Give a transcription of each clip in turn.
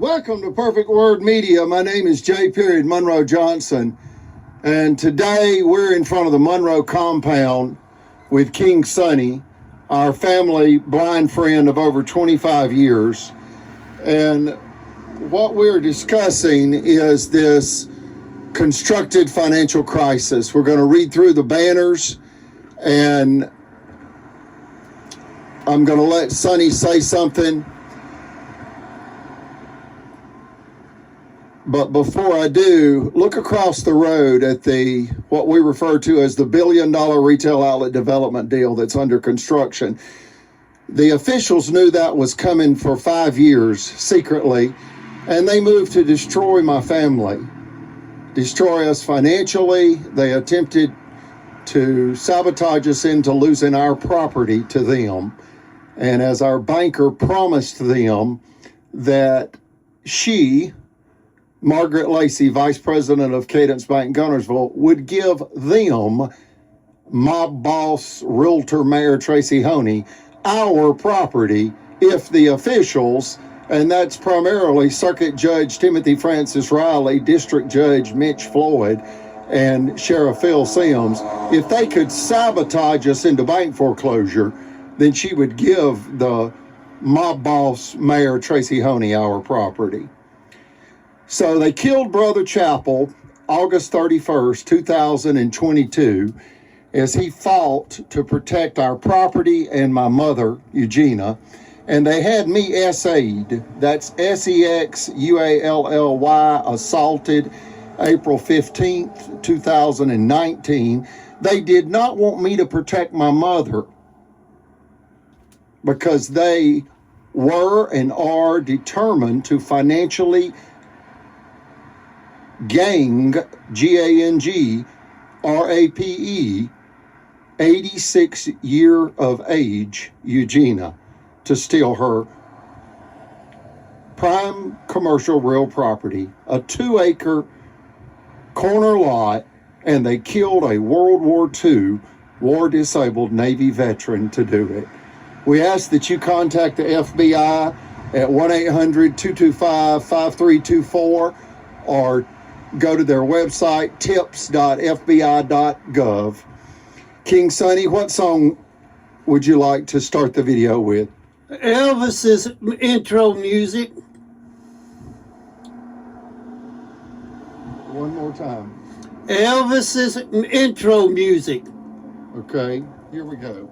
Welcome to Perfect Word Media. My name is J. Monroe Johnson, and today we're in front of the Monroe compound with King Sonny, our family blind friend of over 25 years. And what we're discussing is this constructed financial crisis. We're going to read through the banners, and I'm going to let Sonny say something. But before I do, look across the road at what we refer to as the $1 billion retail outlet development deal that's under construction. The officials knew that was coming for 5 years secretly, and they moved to destroy my family, destroy us financially. They attempted to sabotage us into losing our property to them. And as our banker promised them that Margaret Lacey, Vice President of Cadence Bank Gunnersville, would give them, mob boss, realtor, Mayor Tracy Honey, our property if the officials, and that's primarily Circuit Judge Timothy Francis Riley, District Judge Mitch Floyd, and Sheriff Phil Sims, if they could sabotage us into bank foreclosure, then she would give the mob boss, Mayor Tracy Honey, our property. So they killed Brother Chappell August 31st, 2022, as he fought to protect our property and my mother, Eugenia. And they had me SA'd, that's SEXUALLY, assaulted April 15th, 2019. They did not want me to protect my mother because they were and are determined to financially gang, G-A-N-G, R-A-P-E, 86 year of age, Eugenia, to steal her prime commercial real property, a 2-acre corner lot, and they killed a World War II war-disabled Navy veteran to do it. We ask that you contact the FBI at 1-800-225-5324 or go to their website, tips.fbi.gov. King Sonny, what song would you like to start the video with? Elvis's intro music. One more time. Elvis's intro music. Okay, here we go.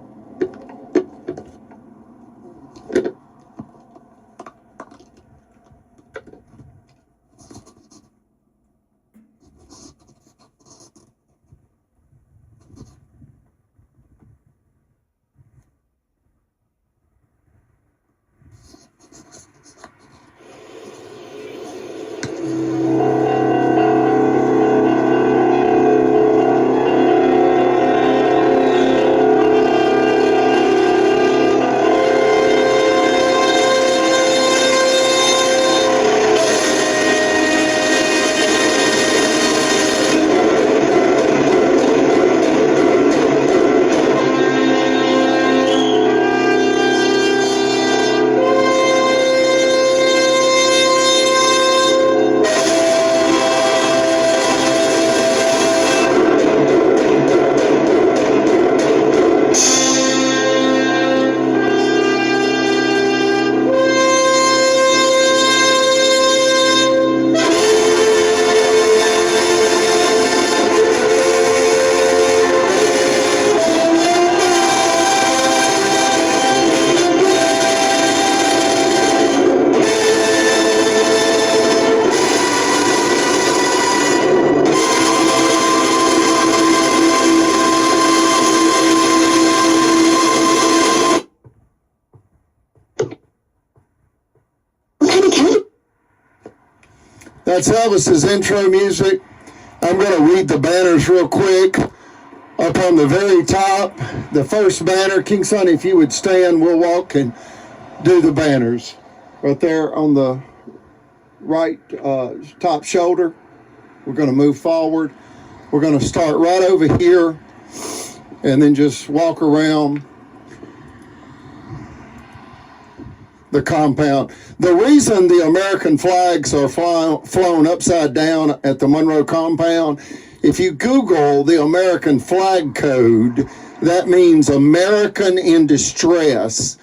That's Elvis's intro music. I'm going to read the banners real quick. Up on the very top, the first banner, King Sonny, if you would stand, we'll walk and do the banners. Right there on the right top shoulder. We're going to move forward. We're going to start right over here and then just walk around. the compound. The reason the American flags are flown upside down at the Monroe compound, if you Google the American flag code, that means American in distress.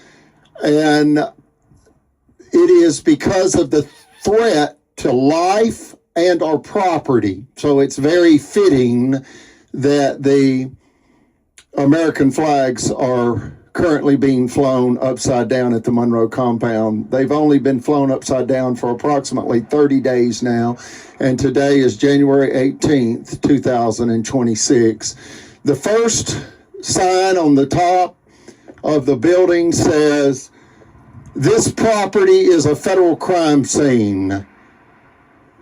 And it is because of the threat to life and our property. So it's very fitting that the American flags are currently being flown upside down at the Monroe compound. They've only been flown upside down for approximately 30 days now, and today is January 18th, 2026. The first sign on the top of the building says, "This property is a federal crime scene."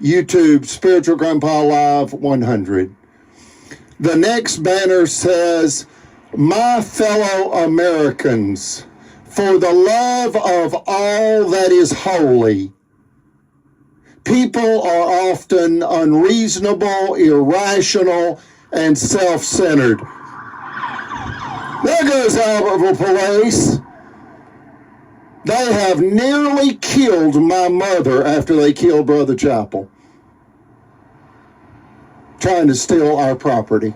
YouTube Spiritual Grandpa Live 100. The next banner says, "My fellow Americans, for the love of all that is holy." People are often unreasonable, irrational, and self-centered. There goes Albertville Police. They have nearly killed my mother after they killed Brother Chapel, trying to steal our property.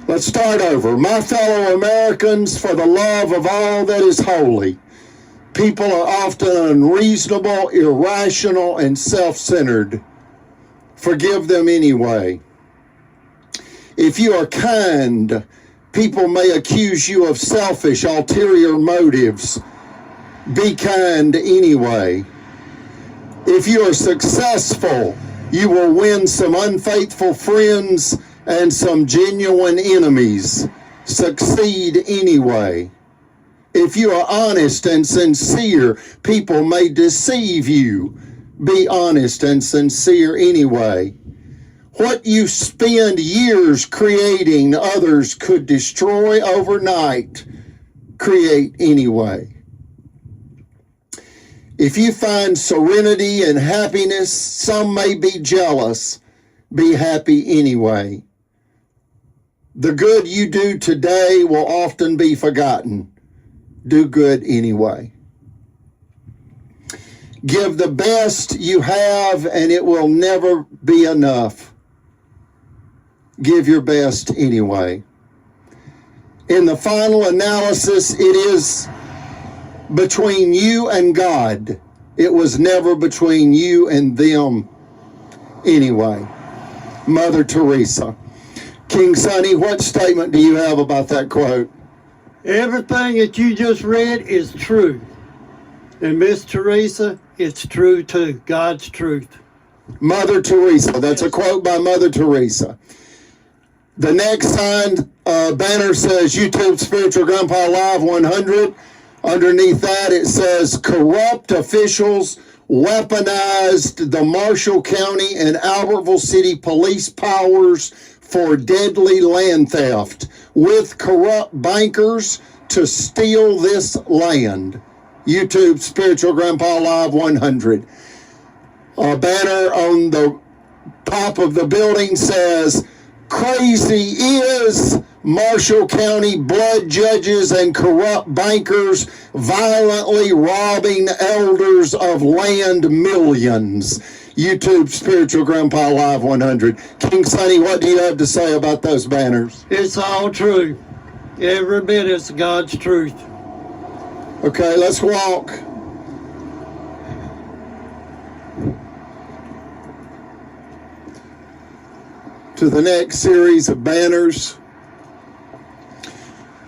Let's start over. My fellow Americans, for the love of all that is holy. People are often unreasonable, irrational, and self-centered. Forgive them anyway. If you are kind, people may accuse you of selfish, ulterior motives. Be kind anyway. If you are successful, you will win some unfaithful friends and some genuine enemies. Succeed anyway. If you are honest and sincere, people may deceive you. Be honest and sincere anyway. What you spend years creating, others could destroy overnight. Create anyway. If you find serenity and happiness, some may be jealous. Be happy anyway. The good you do today will often be forgotten. Do good anyway. Give the best you have, and it will never be enough. Give your best anyway. In the final analysis, it is between you and God. It was never between you and them anyway. Mother Teresa. King Sonny, what statement do you have about that quote? Everything that you just read is true. And Miss Teresa, it's true too. God's truth. Mother Teresa. That's a quote by Mother Teresa. The next signed banner says YouTube Spiritual Grandpa Live 100. Underneath that it says, corrupt officials weaponized the Marshall County and Albertville City police powers for deadly land theft with corrupt bankers to steal this land. YouTube Spiritual Grandpa Live 100. A banner on the top of the building says, crazy is Marshall County blood judges and corrupt bankers violently robbing elders of land millions. YouTube Spiritual Grandpa Live 100. King Sonny, what do you have to say about those banners? It's all true. Every bit is God's truth. Okay, let's walk to the next series of banners.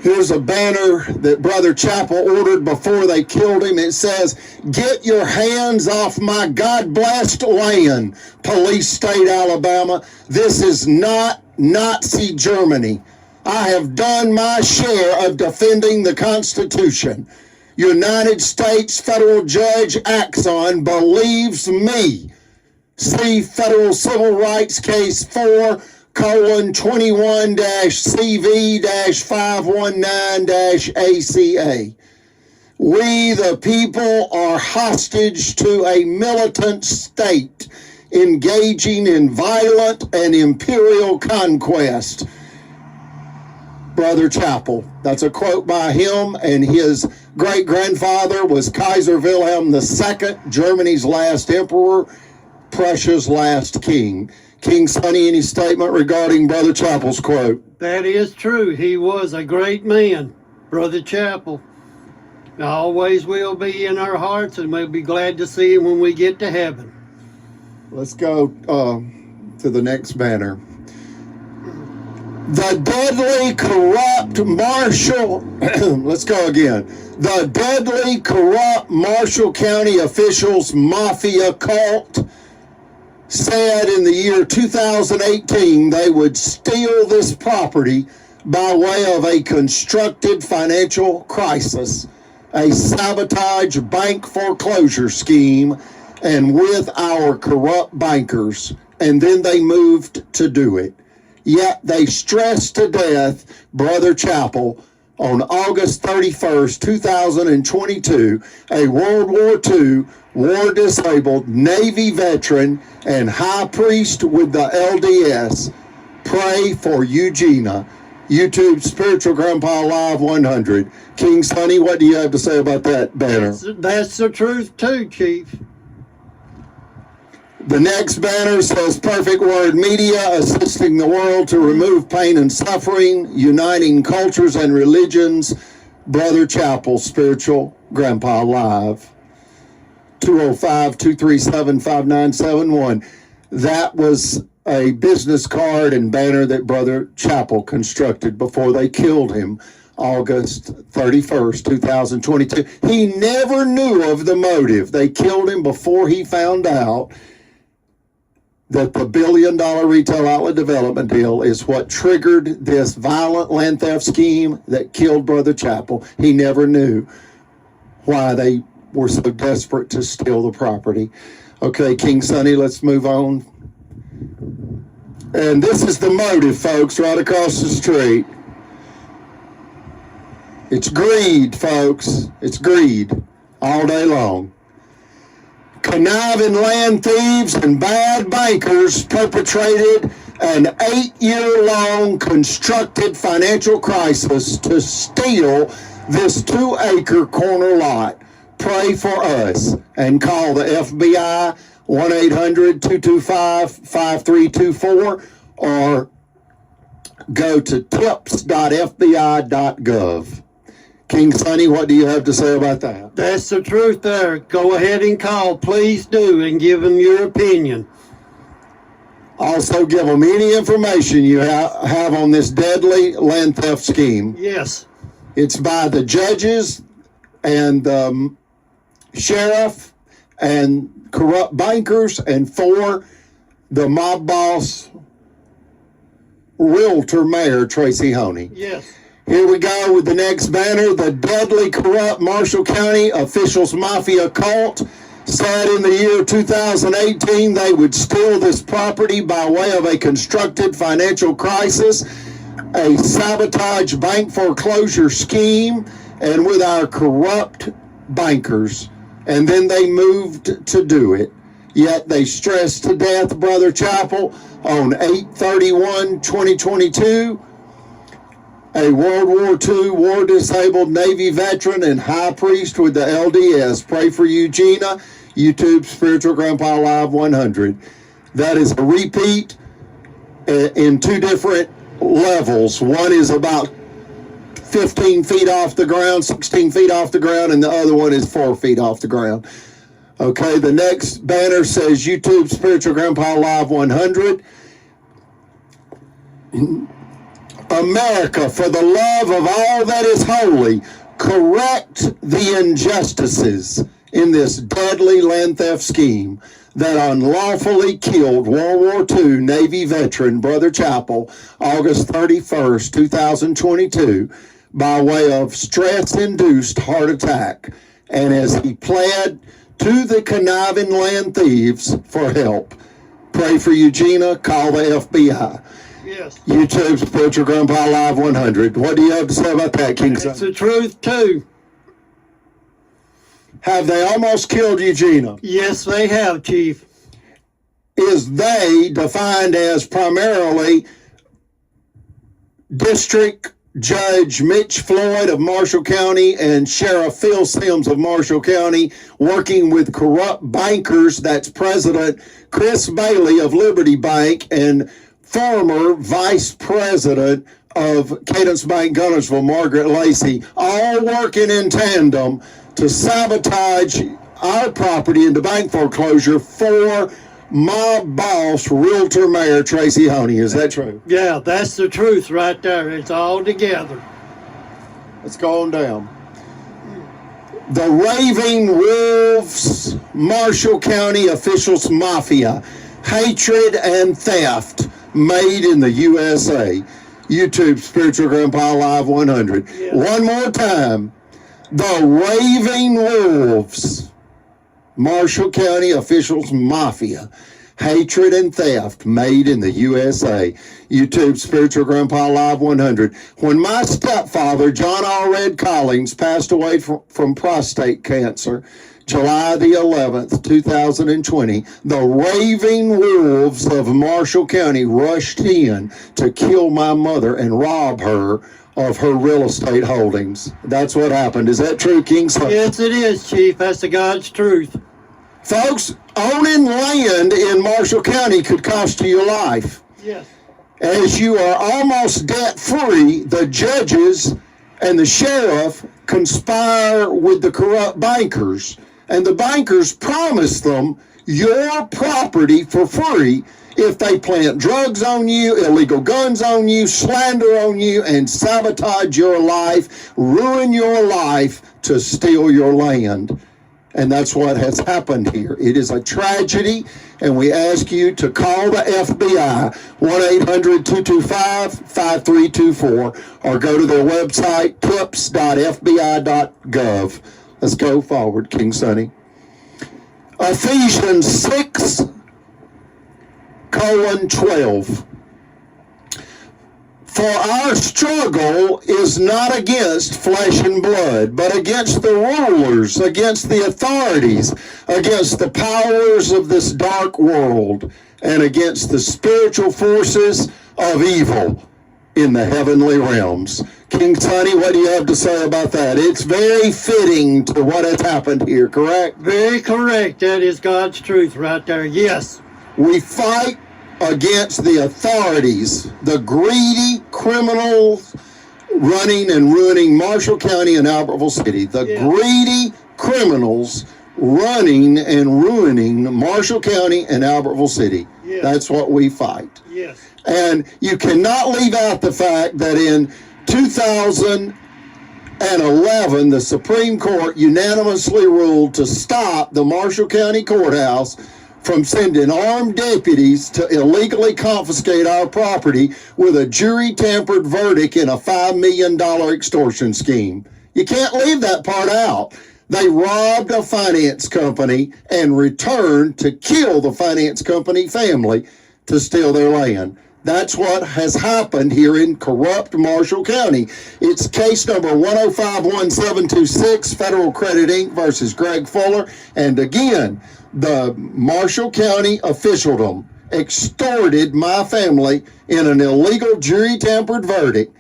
Here's a banner that Brother Chapel ordered before they killed him. It says, get your hands off my God-blessed land, Police State, Alabama. This is not Nazi Germany. I have done my share of defending the Constitution. United States Federal Judge Axon believes me. See Federal Civil Rights Case 4:21-CV-519-ACA. We, the people, are hostage to a militant state engaging in violent and imperial conquest. Brother Chappell. That's a quote by him, and his great-grandfather was Kaiser Wilhelm II, Germany's last emperor, Prussia's last king. King Sonny, any statement regarding Brother Chappell's quote? That is true. He was a great man, Brother Chappell. Always will be in our hearts, and we'll be glad to see him when we get to heaven. Let's go to the next banner. The deadly, corrupt Marshall, let's go again. The deadly, corrupt Marshall County officials' mafia cult said in the year 2018 they would steal this property by way of a constructed financial crisis, a sabotage bank foreclosure scheme, and with our corrupt bankers. And then they moved to do it. Yet they stressed to death Brother Chappell on August 31st, 2022, a World War II war-disabled Navy veteran and high priest with the LDS. Pray for Eugenia. YouTube Spiritual Grandpa Live 100. King Sonny, what do you have to say about that banner? That's the truth too, Chief. The next banner says Perfect Word Media, assisting the world to remove pain and suffering, uniting cultures and religions. Brother Chappell, Spiritual Grandpa Live. 205-237-5971. That was a business card and banner that Brother Chappell constructed before they killed him August 31st, 2022. He never knew of the motive. They killed him before he found out that the $1 billion retail outlet development deal is what triggered this violent land theft scheme that killed Brother Chappell. He never knew why they were so desperate to steal the property. Okay, King Sonny, let's move on. And this is the motive, folks, right across the street. It's greed, folks. It's greed all day long. Conniving land thieves and bad bankers perpetrated an 8-year-long constructed financial crisis to steal this 2-acre corner lot. Pray for us and call the FBI 1-800-225-5324 or go to tips.fbi.gov. King Sonny, what do you have to say about that? That's the truth there. Go ahead and call. Please do, and give them your opinion. Also give them any information you have on this deadly land theft scheme. Yes. It's by the judges and sheriff and corrupt bankers and for the mob boss realtor mayor Tracy Honey. Yes. Here we go with the next banner. The deadly, corrupt Marshall County officials mafia cult said in the year 2018 they would steal this property by way of a constructed financial crisis, a sabotage bank foreclosure scheme, and with our corrupt bankers. And then they moved to do it. Yet they stressed to death Brother Chappell on 8/31/2022. A World War II war-disabled Navy veteran and high priest with the LDS. Pray for Eugenia. YouTube Spiritual Grandpa Live 100. That is a repeat in 2 different levels. One is about 15 feet off the ground, 16 feet off the ground, and the other one is 4 feet off the ground. Okay, the next banner says YouTube Spiritual Grandpa Live 100. America, for the love of all that is holy, correct the injustices in this deadly land theft scheme that unlawfully killed World War II Navy veteran Brother Chappell August 31st, 2022 by way of stress-induced heart attack, and as he pled to the conniving land thieves for help. Pray for Eugenia, call the FBI. Yes. YouTube Spiritual Grandpa Live 100. What do you have to say about that, King Son? It's the truth too. Have they almost killed Eugenia? Yes, they have, Chief. Is they defined as primarily district Judge Mitch Floyd of Marshall County and Sheriff Phil Sims of Marshall County, working with corrupt bankers. That's President Chris Bailey of Liberty Bank and former Vice President of Cadence Bank Gunnersville, Margaret Lacey, all working in tandem to sabotage our property into bank foreclosure for mob boss, realtor mayor Tracy Honey. Is that true? Yeah, that's the truth right there. It's all together. Let's go on down. The Raving Wolves, Marshall County officials mafia, hatred and theft made in the USA. YouTube Spiritual Grandpa Live 100. Yeah. One more time. The Raving Wolves, Marshall County officials mafia, hatred and theft made in the USA. YouTube Spiritual Grandpa Live 100. When my stepfather, John Allred Collins, passed away from prostate cancer, July the 11th, 2020, the Raving Wolves of Marshall County rushed in to kill my mother and rob her of her real estate holdings. That's what happened. Is that true, King? Yes, it is, Chief. That's the God's truth. Folks, owning land in Marshall County could cost you your life. Yes. As you are almost debt-free, the judges and the sheriff conspire with the corrupt bankers, and the bankers promise them your property for free if they plant drugs on you, illegal guns on you, slander on you, and sabotage your life, ruin your life to steal your land. And that's what has happened here. It is a tragedy, and we ask you to call the FBI, 1-800-225-5324, or go to their website, tips.fbi.gov. Let's go forward, King Sonny. Ephesians 6:12. For our struggle is not against flesh and blood, but against the rulers, against the authorities, against the powers of this dark world, and against the spiritual forces of evil in the heavenly realms. King Sonny, what do you have to say about that? It's very fitting to what has happened here, correct? Very correct. That is God's truth right there. Yes. We fight against the authorities, the greedy criminals running and ruining Marshall County and Albertville City. The greedy criminals running and ruining Marshall County and Albertville City. Yes. That's what we fight. Yes. And you cannot leave out the fact that in 2011, the Supreme Court unanimously ruled to stop the Marshall County Courthouse from sending armed deputies to illegally confiscate our property with a jury-tampered verdict in a $5 million extortion scheme. You can't leave that part out. They robbed a finance company and returned to kill the finance company family to steal their land. That's what has happened here in corrupt Marshall County. It's case number 1051726, Federal Credit Inc. versus Greg Fuller. And again, the Marshall County officialdom extorted my family in an illegal jury-tampered verdict.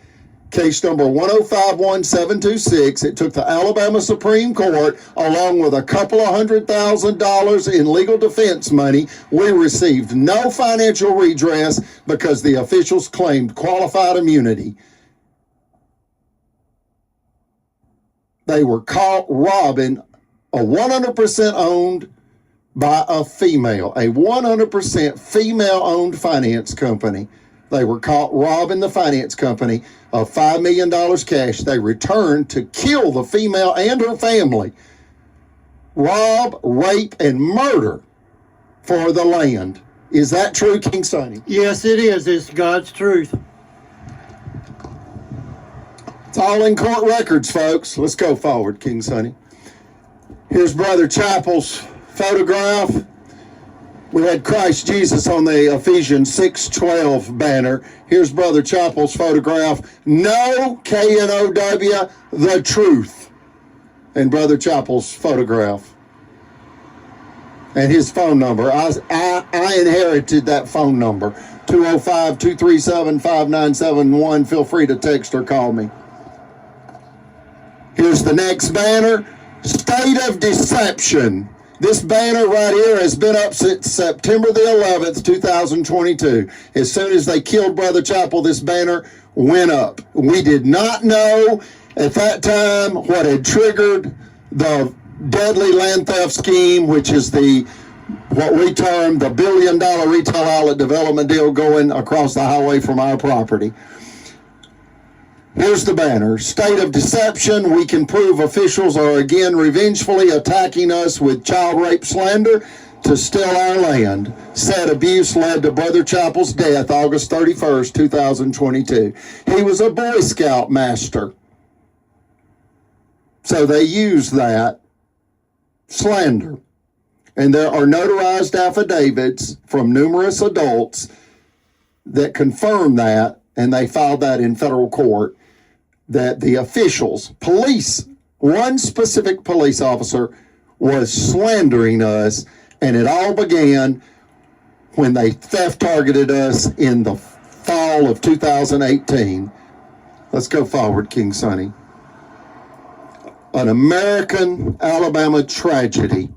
Case number 1051726. It took the Alabama Supreme Court, along with a couple of $100,000 in legal defense money. We received no financial redress because the officials claimed qualified immunity. They were caught robbing a 100% owned by a female, a 100% female-owned finance company. They were caught robbing the finance company of $5 million cash. They returned to kill the female and her family, rob, rape, and murder for the land. Is that true, King Sonny? Yes, it is. It's God's truth. It's all in court records, folks. Let's go forward, King Sonny. Here's Brother Chappell's photograph. We had Christ Jesus on the Ephesians 6:12 banner. Here's Brother Chappell's photograph. No, K-N-O-W, the truth. And Brother Chappell's photograph. And his phone number. I inherited that phone number. 205-237-5971. Feel free to text or call me. Here's the next banner, State of Deception. This banner right here has been up since September the 11th, 2022. As soon as they killed Brother Chappell, this banner went up. We did not know at that time what had triggered the deadly land theft scheme, which is what we term the $1 billion retail outlet development deal going across the highway from our property. Here's the banner. State of Deception. We can prove officials are again revengefully attacking us with child rape slander to steal our land. Said abuse led to Brother Chappell's death August 31st, 2022. He was a Boy Scout master. So they used that slander. And there are notarized affidavits from numerous adults that confirm that, and they filed that in federal court, that the officials, police, one specific police officer was slandering us, and it all began when they theft targeted us in the fall of 2018. Let's go forward, King Sonny. An American Alabama tragedy